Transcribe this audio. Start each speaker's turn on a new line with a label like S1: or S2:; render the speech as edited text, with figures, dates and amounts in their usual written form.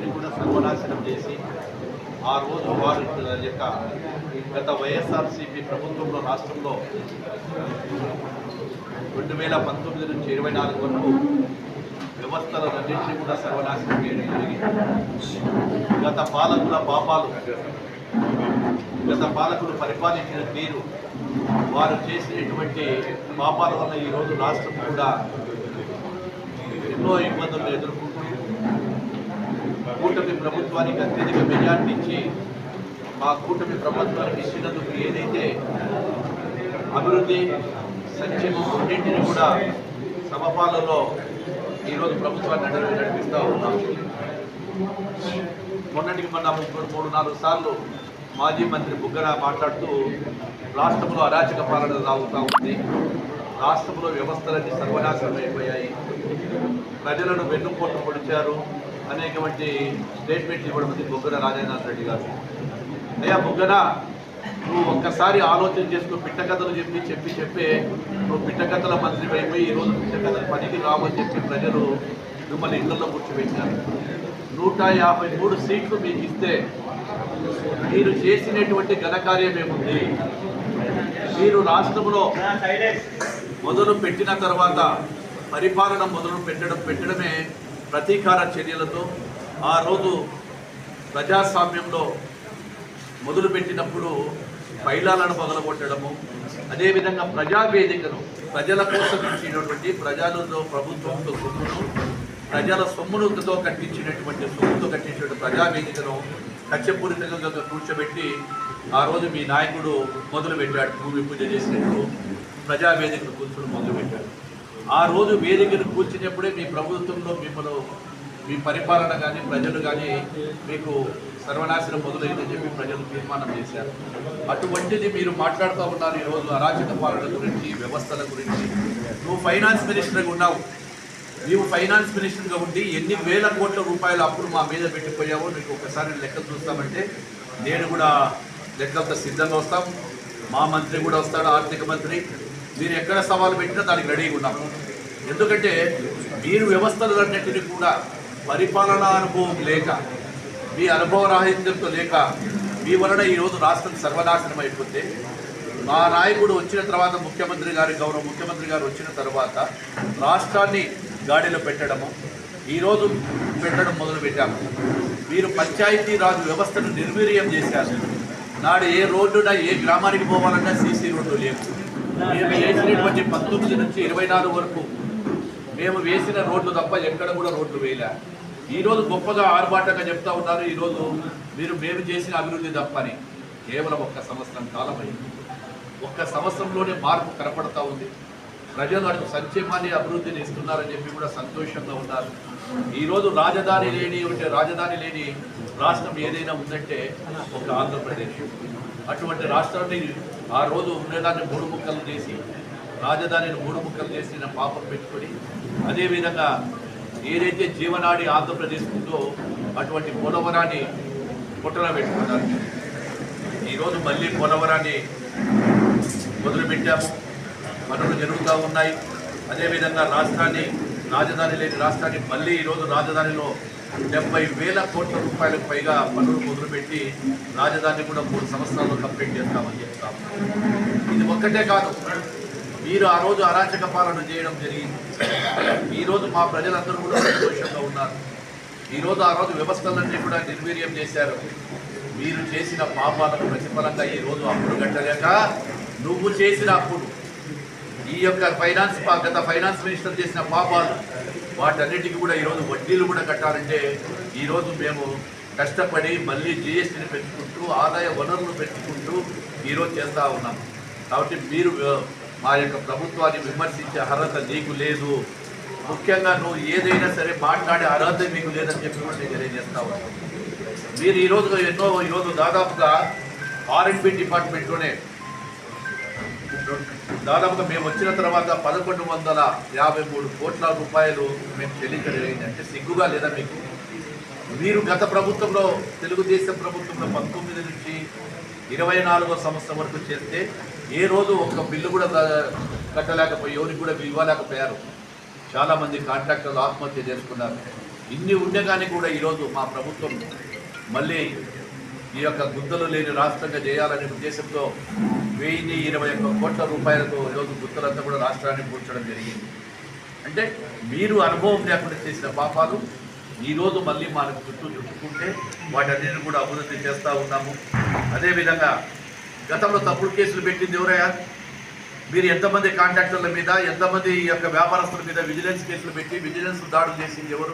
S1: వీటన్నిటిని కూడా సర్వనాశనం చేసి ఆ రోజు వారి యొక్క గత వైఎస్ఆర్సీపీ ప్రభుత్వంలో రాష్ట్రంలో 2019 నుంచి 24 వరకు వ్యవస్థలన్నింటినీ కూడా సర్వనాశనం చేయడం జరిగింది. గత పాలకుల పాపాలు, గత పాలకులు పరిపాలించిన తీరు, వారు చేసినటువంటి పాపాల వల్ల ఈరోజు రాష్ట్రం కూడా ఎన్నో ఇబ్బందులు ఎదుర్కొంటూ కూటమి ప్రభుత్వానికి అత్యధిక మెజార్టీ ఇచ్చి మా కూటమి ప్రభుత్వానికి ఇచ్చినందుకు ఏదైతే అభివృద్ధి సంక్షేమం రెండింటిని కూడా సమపాలలో ఈరోజు ప్రభుత్వాన్ని నడిపిస్తూ ఉన్నాం. మొన్నటికి మొన్న 3-4 సార్లు మాజీ మంత్రి బుగ్గన మాట్లాడుతూ రాష్ట్రంలో అరాచక పాలన సాగుతూ ఉంది, రాష్ట్రంలో వ్యవస్థలన్నీ సర్వనాశనం అయిపోయాయి, ప్రజలను వెన్నుపోటు పొడిచారు అనేటువంటి స్టేట్మెంట్ ఇవ్వడం బుగ్గన రాజేంద్ర రెడ్డి గారు. అయ్యా బుగ్గన, నువ్వు ఒక్కసారి ఆలోచన చేసుకుని పిట్టకథలు చెప్పి నువ్వు పిట్టకథల మంత్రి అయిపోయి ఈరోజు పిట్టకథలు పనికి రావని చెప్పి ప్రజలు మిమ్మల్ని ఇళ్లలో కూర్చోబెట్టారు. 153 సీట్లు మీకు ఇస్తే మీరు చేసినటువంటి ఘనకార్యం ఏముంది? మీరు రాష్ట్రంలో మొదలు పెట్టిన తర్వాత పరిపాలన పెట్టడమే ప్రతీకార చర్యలతో ఆ రోజు ప్రజాస్వామ్యంలో మొదలుపెట్టినప్పుడు పైలాలను పగలగొట్టడము, అదేవిధంగా ప్రజావేదికను ప్రజల కోసం ఇచ్చినటువంటి ప్రజలతో ప్రభుత్వంతో సొమ్మును ప్రజల సొమ్ములతో కట్టించినటువంటి ప్రజావేదికను కక్షపూరితంగా కూర్చోబెట్టి ఆ రోజు మీ నాయకుడు మొదలుపెట్టాడు. భూమి పూజ చేసినట్టు ప్రజావేదికను కూర్చొని మొదలుపెట్టాడు. ఆ రోజు వేదికను కూర్చున్నప్పుడే మీ ప్రభుత్వంలో మీ పరిపాలన కానీ ప్రజలు కానీ మీకు సర్వనాశనం మొదలైందని చెప్పి ప్రజలు తీర్మానం చేశారు. అటువంటిది మీరు మాట్లాడుతూ ఉన్నారు ఈరోజు అరాచక పాలన గురించి, వ్యవస్థల గురించి. నువ్వు ఫైనాన్స్ మినిస్టర్గా ఉన్నావు. నీవు ఫైనాన్స్ మినిస్టర్గా ఉండి ఎన్ని వేల కోట్ల రూపాయలు అప్పుడు మా మీద పెట్టిపోయావో నీకు ఒకసారి లెక్కలు చూస్తామంటే నేను కూడా లెక్కలతో సిద్ధంగా వస్తాం. మా మంత్రి కూడా వస్తాడు, ఆర్థిక మంత్రి. మీరు ఎక్కడ సవాలు పెట్టినా దానికి రెడీగా ఉన్నాము. ఎందుకంటే మీరు వ్యవస్థలన్నింటినీ కూడా పరిపాలనా అనుభవం లేక, మీ అనుభవ రాహిత్యంతో లేక, మీ వలన ఈరోజు రాష్ట్రం సర్వనాశనం అయిపోతే మా నాయకుడు వచ్చిన తర్వాత గౌరవ ముఖ్యమంత్రి గారు వచ్చిన తర్వాత రాష్ట్రాన్ని గాడిలో పెట్టడం మొదలుపెట్టాము. మీరు పంచాయతీరాజ్ వ్యవస్థను నిర్వీర్యం చేశారు. నాడు ఏ రోడ్డున ఏ గ్రామానికి పోవాలన్నా సీసీ రోడ్డు లేవు. మేము వేసినటువంటి 19 నుంచి 24 వరకు మేము వేసిన రోడ్లు తప్ప ఎక్కడ కూడా రోడ్లు వేయలే. ఈరోజు గొప్పగా ఆర్భాటంగా చెప్తా ఉన్నారు ఈరోజు మేము చేసిన అభివృద్ధి తప్పని. కేవలం 1 సంవత్సరం కాలం అయింది. 1 సంవత్సరంలోనే మార్పు కనపడతా ఉంది. ప్రజలు అటు సంక్షేమాన్ని అభివృద్ధిని ఇస్తున్నారని చెప్పి కూడా సంతోషంగా ఉన్నారు. ఈరోజు రాజధాని లేని రాష్ట్రం ఏదైనా ఉందంటే ఒక ఆంధ్రప్రదేశ్. అటువంటి రాష్ట్రాన్ని ఆ రోజు ఉండేదాన్ని 3 ముక్కలు చేసి, రాజధానిని 3 ముక్కలు చేసి పాపం పెట్టుకొని, అదేవిధంగా ఏదైతే జీవనాడి ఆంధ్రప్రదేశ్ ఉందో అటువంటి పోలవరాన్ని పుట్టన పెట్టుకున్నారు. ఈరోజు మళ్ళీ పోలవరాన్ని మొదలుపెట్టాము. పనులు జరుగుతూ ఉన్నాయి. అదేవిధంగా రాజధాని లేని రాష్ట్రాన్ని మళ్ళీ ఈరోజు రాజధానిలో 70,000 కోట్ల రూపాయలకు పైగా పనులు మొదలుపెట్టి రాజధాని కూడా 3 సంవత్సరాల్లో కంప్లీట్ చేస్తామని చెప్తాము. ఇది ఒక్కటే కాదు, మీరు ఆ రోజు అరాచక పాలన చేయడం జరిగింది. ఈరోజు మా ప్రజలందరూ కూడా సంతోషంగా ఉన్నారు. ఈరోజు ఆ రోజు వ్యవస్థలన్నీ కూడా నిర్వీర్యం చేశారు. మీరు చేసిన పాపాలకు ప్రతిఫలంగా ఈరోజు అప్పుడు కట్టలేక నువ్వు చేసిన అప్పుడు ఈ యొక్క గత ఫైనాన్స్ మినిస్టర్ చేసిన పాపాలు వాటన్నిటికీ కూడా ఈరోజు వడ్డీలు కూడా కట్టాలంటే ఈరోజు మేము కష్టపడి మళ్ళీ జిఎస్టీని పెంచుకుంటూ ఆదాయ వనరులు పెంచుకుంటూ ఈరోజు చేస్తూ ఉన్నాం. కాబట్టి మీరు మా యొక్క ప్రభుత్వాన్ని విమర్శించే అర్హత నీకు లేదు. ముఖ్యంగా నువ్వు ఏదైనా సరే మాట్లాడే అర్హత మీకు లేదని చెప్పి కూడా నేను తెలియజేస్తా ఉన్నాను. మీరు ఈరోజు దాదాపుగా R&B డిపార్ట్మెంట్లోనే దాదాపుగా మేము వచ్చిన తర్వాత 1,153 కోట్ల రూపాయలు మేము చెల్లించడం జరిగిందంటే సిగ్గుగా లేదా మీకు? మీరు గత ప్రభుత్వంలో తెలుగుదేశం ప్రభుత్వంలో 19 నుంచి 24వ సంవత్సరం వరకు చేస్తే ఏ రోజు ఒక్క బిల్లు కూడా కట్టలేకపోయి ఎవరికి కూడా ఇవ్వలేకపోయారు. చాలామంది కాంట్రాక్టర్లు ఆత్మహత్య చేసుకున్నారు. ఇన్ని ఉండగానే కూడా ఈరోజు మా ప్రభుత్వం మళ్ళీ ఈ యొక్క గుత్తలు లేని రాష్ట్రంగా చేయాలనే ఉద్దేశంతో 1021 కోట్ల రూపాయలతో ఈరోజు గుత్తలంతా కూడా రాష్ట్రాన్ని పూడ్చడం జరిగింది. అంటే మీరు అనుభవం లేకుండా చేసిన పాపాలు ఈరోజు మళ్ళీ మనకు చుట్టుకుంటే వాటన్నిటిని కూడా అభివృద్ధి చేస్తూ ఉన్నాము. అదేవిధంగా గతంలో తప్పుడు కేసులు పెట్టింది ఎవరయ్యా? మీరు ఎంతమంది కాంట్రాక్టర్ల మీద, ఎంతమంది ఈ యొక్క వ్యాపారస్తుల మీద విజిలెన్స్ కేసులు పెట్టి విజిలెన్స్ దాడులు చేసింది ఎవరు?